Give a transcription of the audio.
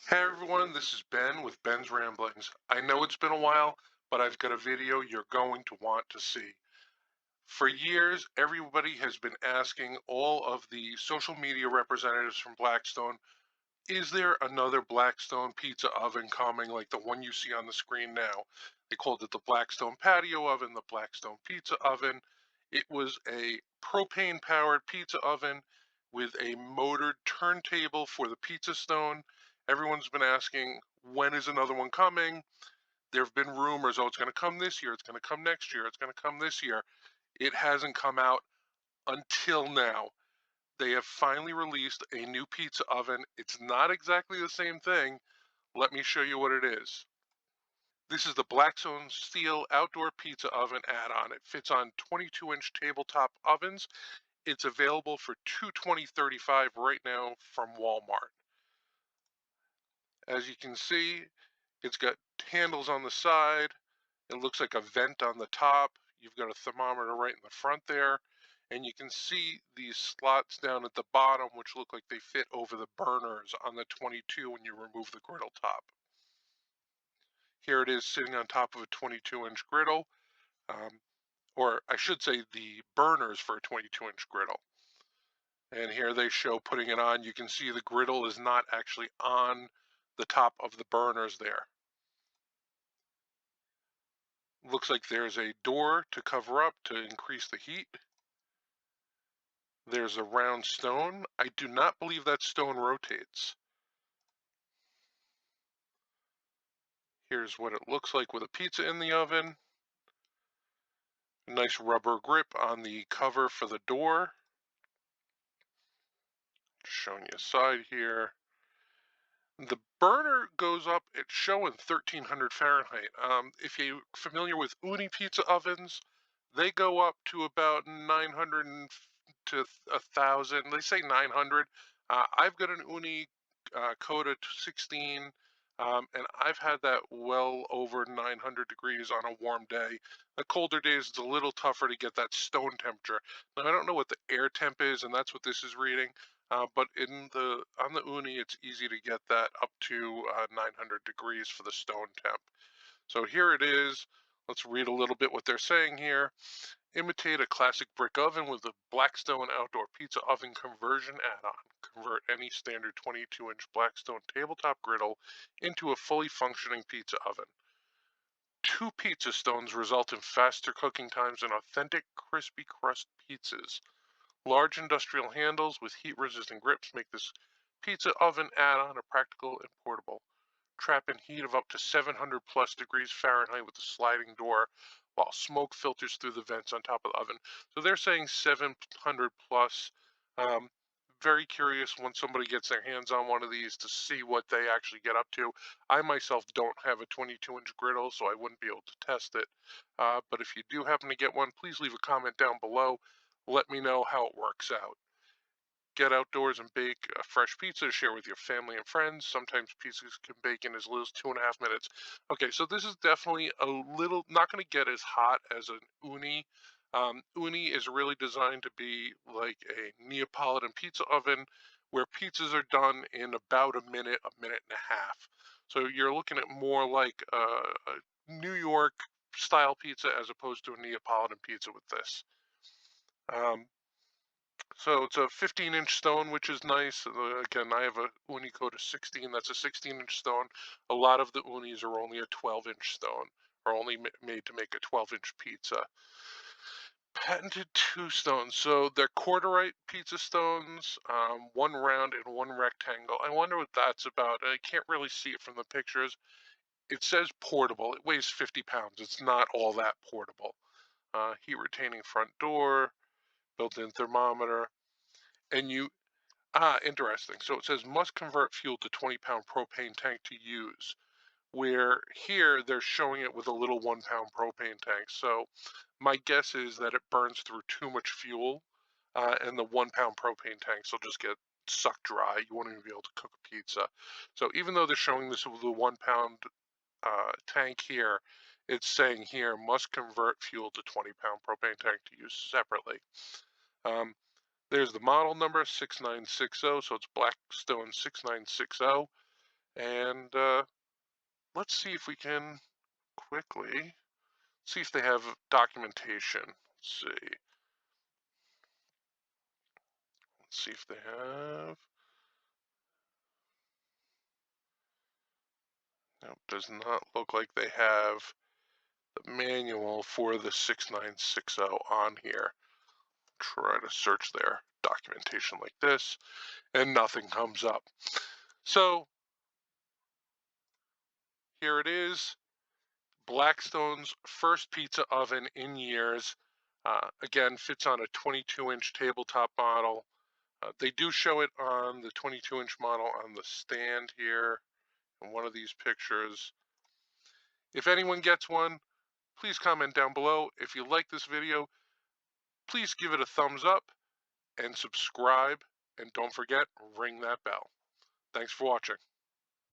Hey everyone, this is Ben with Ben's Ramblings. I know it's been a while, but I've got a video you're going to want to see. For years, everybody has been asking all of the social media representatives from Blackstone, is there another Blackstone pizza oven coming like the one you see on the screen now? They called it the Blackstone patio oven, the Blackstone pizza oven. It was a propane powered pizza oven with a motored turntable for the pizza stone. Everyone's been asking, when is another one coming? There have been rumors, oh, it's going to come this year, it's going to come next year, it's going to come this year. It hasn't come out until now. They have finally released a new pizza oven. It's not exactly the same thing. Let me show you what it is. This is the Blackstone Steel Outdoor Pizza Oven add-on. It fits on 22-inch tabletop ovens. It's available for $220.35 right now from Walmart. As you can see, it's got handles on the side. It looks like a vent on the top. You've got a thermometer right in the front there. And you can see these slots down at the bottom, which look like they fit over the burners on the 22 when you remove the griddle top. Here it is sitting on top of a 22-inch griddle, um, or I should say the burners for a 22-inch griddle. And here they show putting it on. You can see the griddle is not actually on the top of the burners there. Looks like there's a door to cover up to increase the heat. There's a round stone. I do not believe that stone rotates. Here's what it looks like with a pizza in the oven. Nice rubber grip on the cover for the door. Showing you a side here. The burner goes up, it's showing 1300 Fahrenheit. If you're familiar with Uni pizza ovens, they go up to about 900 to 1000. They say 900. I've got an Uni Coda 16, and I've had that well over 900 degrees on a warm day. The colder days, it's a little tougher to get that stone temperature. Now, I don't know what the air temp is, and that's what this is reading. But on the Uni, it's easy to get that up to 900 degrees for the stone temp. So here it is. Let's read a little bit what they're saying here. Imitate a classic brick oven with a Blackstone outdoor pizza oven conversion add-on. Convert any standard 22-inch Blackstone tabletop griddle into a fully functioning pizza oven. Two pizza stones result in faster cooking times and authentic crispy crust pizzas. Large industrial handles with heat-resistant grips make this pizza oven add-on practical and portable. Trap in heat of up to 700 plus degrees Fahrenheit with a sliding door while smoke filters through the vents on top of the oven. So they're saying 700 plus. Um, very curious when somebody gets their hands on one of these to see what they actually get up to. I myself don't have a 22-inch griddle, so I wouldn't be able to test it. But if you do happen to get one, please leave a comment down below. Let me know how it works out. Get outdoors and bake a fresh pizza to share with your family and friends. Sometimes pizzas can bake in as little as 2.5 minutes. Okay, so this is definitely a little not going to get as hot as an uni. Uni is really designed to be like a Neapolitan pizza oven where pizzas are done in about a minute and a half. So you're looking at more like a New York style pizza as opposed to a Neapolitan pizza with this. Um, so it's a 15-inch stone, which is nice. Again, I have a Uni Code 16. That's a 16-inch stone. A lot of the Unis are only a 12-inch stone, or only made to make a 12-inch pizza. Patented two stones. So they're quarterite pizza stones, one round and one rectangle. I wonder what that's about. I can't really see it from the pictures. It says portable. It weighs 50 pounds. It's not all that portable. Heat retaining front door, built-in thermometer, and interesting. So it says must convert fuel to 20-pound propane tank to use, where here they're showing it with a little 1-pound propane tank. So my guess is that it burns through too much fuel, and the 1-pound propane tanks will just get sucked dry. You won't even be able to cook a pizza. So even though they're showing this with a 1-pound tank here, it's saying here must convert fuel to 20-pound propane tank to use separately. Um, there's the model number 6960, so it's Blackstone 6960, And let's see if we can quickly see if they have documentation. Let's see if they have. No, does not look like they have the manual for the 6960 on here. Try to search their documentation like this, and nothing comes up. So here it is, Blackstone's first pizza oven in years. Again, fits on a 22-inch tabletop model. They do show it on the 22-inch model on the stand here in one of these pictures. If anyone gets one, please comment down below. If you like this video, please give it a thumbs up and subscribe. And don't forget, ring that bell. Thanks for watching.